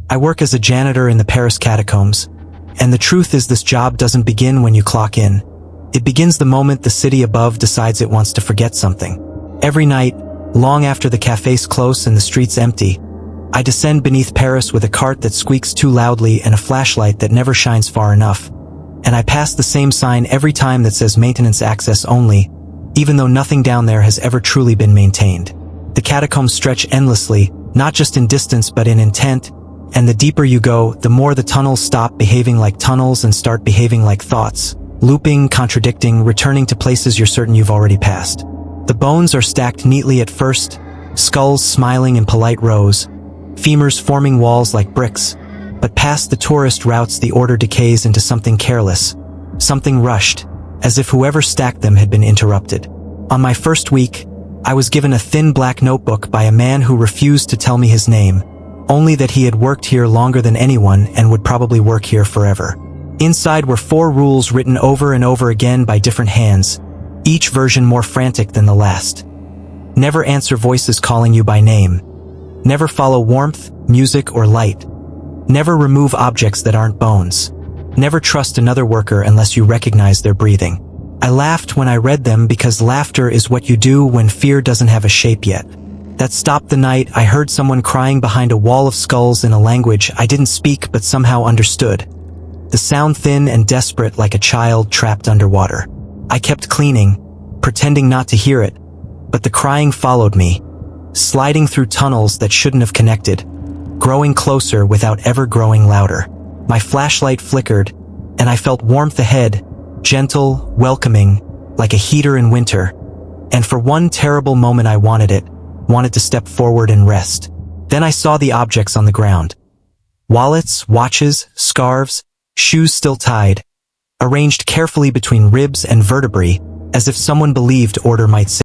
I work as a janitor in the Paris Catacombs, and the truth is this job doesn't begin when you clock in. It begins the moment the city above decides it wants to forget something. Every night, long after the cafes close and the streets empty, I descend beneath Paris with a cart that squeaks too loudly and a flashlight that never shines far enough. And I pass the same sign every time that says maintenance access only, even though nothing down there has ever truly been maintained. The catacombs stretch endlessly, not just in distance but in intent, and the deeper you go, the more the tunnels stop behaving like tunnels and start behaving like thoughts, looping, contradicting, returning to places you're certain you've already passed. The bones are stacked neatly at first, skulls smiling in polite rows, femurs forming walls like bricks, but past the tourist routes the order decays into something careless, something rushed, as if whoever stacked them had been interrupted. On my first week, I was given a thin black notebook by a man who refused to tell me his name, only that he had worked here longer than anyone and would probably work here forever. Inside were 4 rules written over and over again by different hands, each version more frantic than the last. Never answer voices calling you by name. Never follow warmth, music, or light. Never remove objects that aren't bones. Never trust another worker unless you recognize their breathing. I laughed when I read them because laughter is what you do when fear doesn't have a shape yet. That stopped the night I heard someone crying behind a wall of skulls in a language I didn't speak but somehow understood. The sound thin and desperate like a child trapped underwater. I kept cleaning, pretending not to hear it, but the crying followed me, sliding through tunnels that shouldn't have connected, growing closer without ever growing louder. My flashlight flickered, and I felt warmth ahead, gentle, welcoming, like a heater in winter. And for one terrible moment I wanted to step forward and rest. Then I saw the objects on the ground. Wallets, watches, scarves, shoes still tied, arranged carefully between ribs and vertebrae, as if someone believed order might